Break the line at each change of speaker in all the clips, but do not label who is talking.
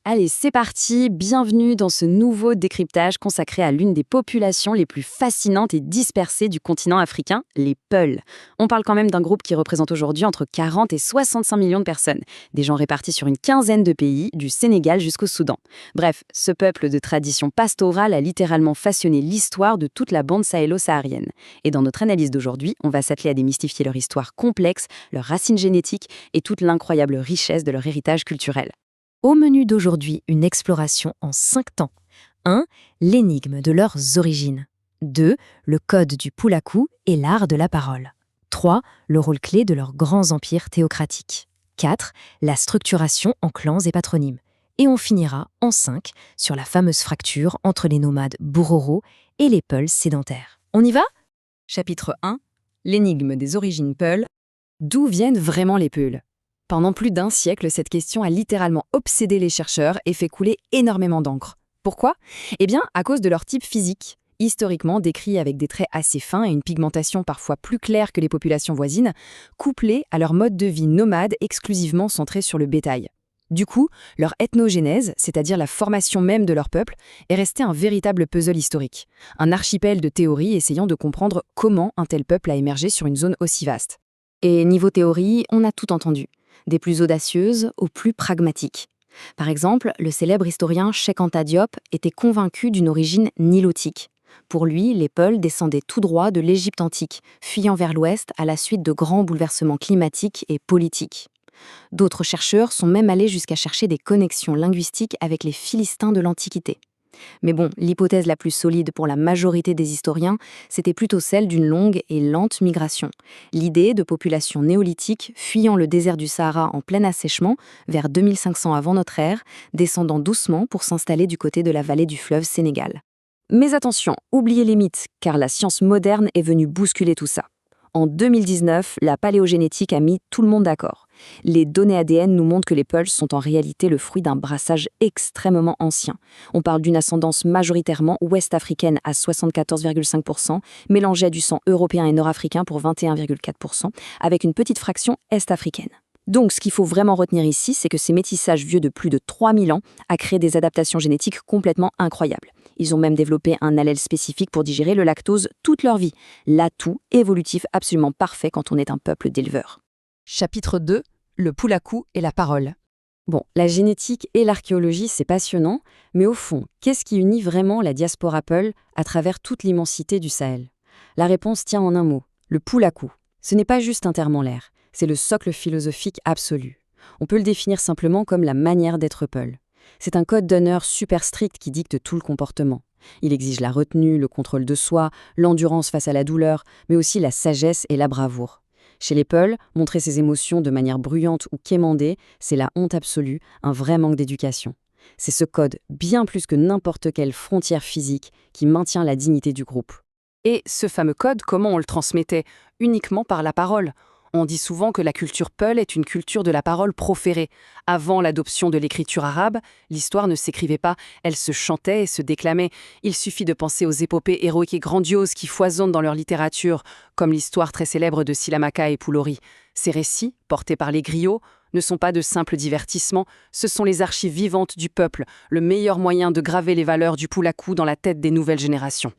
Allez, c'est parti, bienvenue dans ce nouveau décryptage consacré à l'une des populations les plus fascinantes et dispersées du continent africain, les Peuls. On parle quand même d'un groupe qui représente aujourd'hui entre 40 et 65 millions de personnes, des gens répartis sur une quinzaine de pays, du Sénégal jusqu'au Soudan. Bref, ce peuple de tradition pastorale a littéralement façonné l'histoire de toute la bande sahélo-saharienne. Et dans notre analyse d'aujourd'hui, on va s'atteler à démystifier leur histoire complexe, leurs racines génétiques et toute l'incroyable richesse de leur héritage culturel.
Au menu d'aujourd'hui, une exploration en 5 temps. 1. L'énigme de leurs origines. 2. Le code du Poulakou et l'art de la parole. 3. Le rôle clé de leurs grands empires théocratiques. 4. La structuration en clans et patronymes. Et on finira en 5 sur la fameuse fracture entre les nomades Bororo et les Peuls sédentaires. On y va ?
Chapitre 1. L'énigme des origines Peuls. D'où viennent vraiment les Peuls ? Pendant plus d'un siècle, cette question a littéralement obsédé les chercheurs et fait couler énormément d'encre. Pourquoi ? Eh bien, à cause de leur type physique, historiquement décrit avec des traits assez fins et une pigmentation parfois plus claire que les populations voisines, couplés à leur mode de vie nomade exclusivement centré sur le bétail. Du coup, leur ethnogénèse, c'est-à-dire la formation même de leur peuple, est restée un véritable puzzle historique. Un archipel de théories essayant de comprendre comment un tel peuple a émergé sur une zone aussi vaste. Et niveau théorie, on a tout entendu. Des plus audacieuses aux plus pragmatiques. Par exemple, le célèbre historien Cheikh Anta Diop était convaincu d'une origine nilotique. Pour lui, les Peuls descendaient tout droit de l'Égypte antique, fuyant vers l'ouest à la suite de grands bouleversements climatiques et politiques. D'autres chercheurs sont même allés jusqu'à chercher des connexions linguistiques avec les Philistins de l'Antiquité. Mais bon, l'hypothèse la plus solide pour la majorité des historiens, c'était plutôt celle d'une longue et lente migration. L'idée de populations néolithiques fuyant le désert du Sahara en plein assèchement, vers 2500 avant notre ère, descendant doucement pour s'installer du côté de la vallée du fleuve Sénégal. Mais attention, oubliez les mythes, car la science moderne est venue bousculer tout ça. En 2019, la paléogénétique a mis tout le monde d'accord. Les données ADN nous montrent que les Peuls sont en réalité le fruit d'un brassage extrêmement ancien. On parle d'une ascendance majoritairement ouest-africaine à 74,5%, mélangée à du sang européen et nord-africain pour 21,4%, avec une petite fraction est-africaine. Donc, ce qu'il faut vraiment retenir ici, c'est que ces métissages vieux de plus de 3000 ans a créé des adaptations génétiques complètement incroyables. Ils ont même développé un allèle spécifique pour digérer le lactose toute leur vie. L'atout évolutif absolument parfait quand on est un peuple d'éleveurs.
Chapitre 2. Le Poulakou et la parole.
Bon, la génétique et l'archéologie, c'est passionnant, mais au fond, qu'est-ce qui unit vraiment la diaspora Peul à travers toute l'immensité du Sahel ? La réponse tient en un mot, le Poulakou. Ce n'est pas juste un terme en l'air, c'est le socle philosophique absolu. On peut le définir simplement comme la manière d'être Peul. C'est un code d'honneur super strict qui dicte tout le comportement. Il exige la retenue, le contrôle de soi, l'endurance face à la douleur, mais aussi la sagesse et la bravoure. Chez les Peuls, montrer ses émotions de manière bruyante ou quémandée, c'est la honte absolue, un vrai manque d'éducation. C'est ce code, bien plus que n'importe quelle frontière physique, qui maintient la dignité du groupe.
Et ce fameux code, comment on le transmettait ? Uniquement par la parole. On dit souvent que la culture Peul est une culture de la parole proférée. Avant l'adoption de l'écriture arabe, l'histoire ne s'écrivait pas, elle se chantait et se déclamait. Il suffit de penser aux épopées héroïques et grandioses qui foisonnent dans leur littérature, comme l'histoire très célèbre de Silamaka et Poulori. Ces récits, portés par les griots, ne sont pas de simples divertissements, ce sont les archives vivantes du peuple, le meilleur moyen de graver les valeurs du Poulakou dans la tête des nouvelles générations.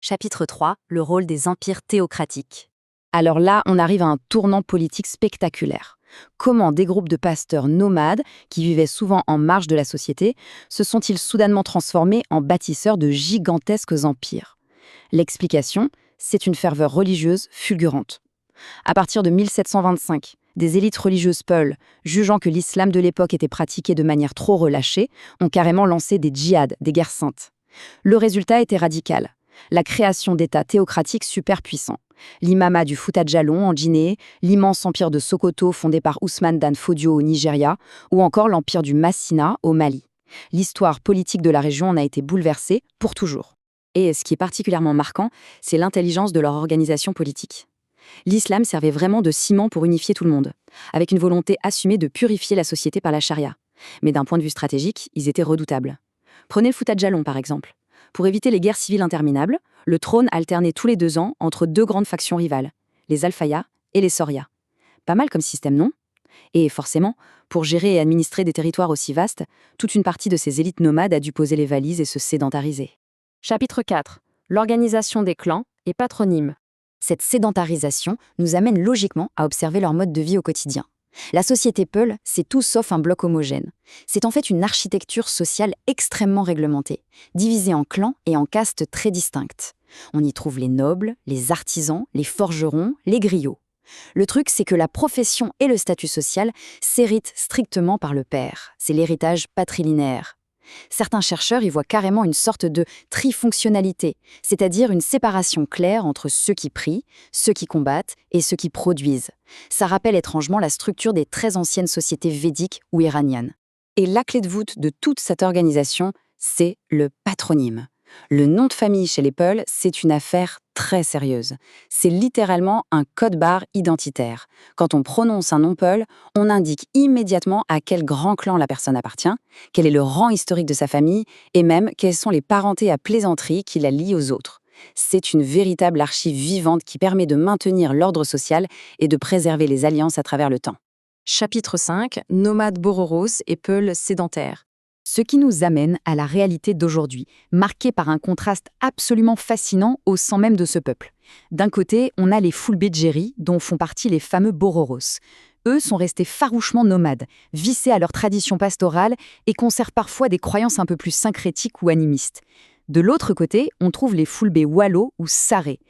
Chapitre 3. Le rôle des empires théocratiques.
Alors là, on arrive à un tournant politique spectaculaire. Comment des groupes de pasteurs nomades, qui vivaient souvent en marge de la société, se sont-ils soudainement transformés en bâtisseurs de gigantesques empires ? L'explication, c'est une ferveur religieuse fulgurante. À partir de 1725, des élites religieuses Peuls, jugeant que l'islam de l'époque était pratiqué de manière trop relâchée, ont carrément lancé des djihads, des guerres saintes. Le résultat était radical. La création d'États théocratiques super puissants. L'imama du Fouta Djallon en Guinée, l'immense empire de Sokoto fondé par Ousmane Dan Fodio au Nigeria, ou encore l'empire du Massina au Mali. L'histoire politique de la région en a été bouleversée pour toujours. Et ce qui est particulièrement marquant, c'est l'intelligence de leur organisation politique. L'islam servait vraiment de ciment pour unifier tout le monde, avec une volonté assumée de purifier la société par la charia. Mais d'un point de vue stratégique, ils étaient redoutables. Prenez le Fouta Djallon par exemple. Pour éviter les guerres civiles interminables, le trône alternait tous les 2 ans entre 2 grandes factions rivales, les Alfaya et les Soria. Pas mal comme système, non ? Et forcément, pour gérer et administrer des territoires aussi vastes, toute une partie de ces élites nomades a dû poser les valises et se sédentariser.
Chapitre 4. L'organisation des clans et patronymes.
Cette sédentarisation nous amène logiquement à observer leur mode de vie au quotidien. La société Peul, c'est tout sauf un bloc homogène. C'est en fait une architecture sociale extrêmement réglementée, divisée en clans et en castes très distinctes. On y trouve les nobles, les artisans, les forgerons, les griots. Le truc, c'est que la profession et le statut social s'héritent strictement par le père. C'est l'héritage patrilinéaire. Certains chercheurs y voient carrément une sorte de trifonctionnalité, c'est-à-dire une séparation claire entre ceux qui prient, ceux qui combattent et ceux qui produisent. Ça rappelle étrangement la structure des très anciennes sociétés védiques ou iraniennes. Et la clé de voûte de toute cette organisation, c'est le patronyme. Le nom de famille chez les Peuls, c'est une affaire très sérieuse. C'est littéralement un code-barre identitaire. Quand on prononce un nom Peul, on indique immédiatement à quel grand clan la personne appartient, quel est le rang historique de sa famille, et même quelles sont les parentés à plaisanterie qui la lient aux autres. C'est une véritable archive vivante qui permet de maintenir l'ordre social et de préserver les alliances à travers le temps.
Chapitre 5. Nomades Bororos et Peuls sédentaires.
Ce qui nous amène à la réalité d'aujourd'hui, marquée par un contraste absolument fascinant au sein même de ce peuple. D'un côté, on a les Fulbejeri, dont font partie les fameux Bororos. Eux sont restés farouchement nomades, vissés à leur tradition pastorale et conservent parfois des croyances un peu plus syncrétiques ou animistes. De l'autre côté, on trouve les Fulbe Walo ou Saré.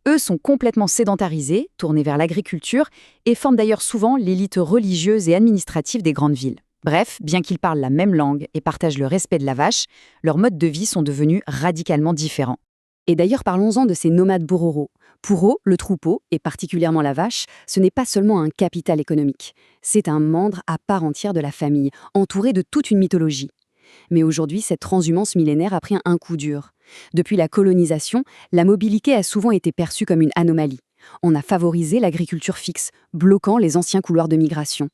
Eux sont complètement sédentarisés, tournés vers l'agriculture et forment d'ailleurs souvent l'élite religieuse et administrative des grandes villes. Bref, bien qu'ils parlent la même langue et partagent le respect de la vache, leurs modes de vie sont devenus radicalement différents. Et d'ailleurs, parlons-en de ces nomades Bororo. Pour eux, le troupeau, et particulièrement la vache, ce n'est pas seulement un capital économique. C'est un membre à part entière de la famille, entouré de toute une mythologie. Mais aujourd'hui, cette transhumance millénaire a pris un coup dur. Depuis la colonisation, la mobilité a souvent été perçue comme une anomalie. On a favorisé l'agriculture fixe, bloquant les anciens couloirs de migration.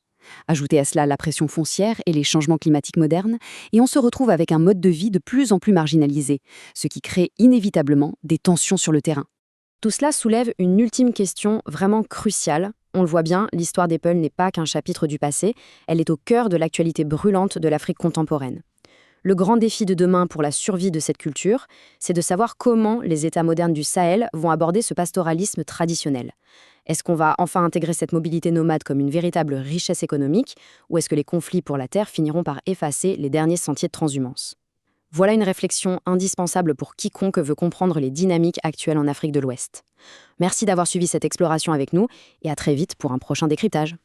Ajoutez à cela la pression foncière et les changements climatiques modernes, et on se retrouve avec un mode de vie de plus en plus marginalisé, ce qui crée inévitablement des tensions sur le terrain.
Tout cela soulève une ultime question vraiment cruciale. On le voit bien, l'histoire des Peuls n'est pas qu'un chapitre du passé, elle est au cœur de l'actualité brûlante de l'Afrique contemporaine. Le grand défi de demain pour la survie de cette culture, c'est de savoir comment les États modernes du Sahel vont aborder ce pastoralisme traditionnel. Est-ce qu'on va enfin intégrer cette mobilité nomade comme une véritable richesse économique, ou est-ce que les conflits pour la terre finiront par effacer les derniers sentiers de transhumance ? Voilà une réflexion indispensable pour quiconque veut comprendre les dynamiques actuelles en Afrique de l'Ouest. Merci d'avoir suivi cette exploration avec nous, et à très vite pour un prochain décryptage.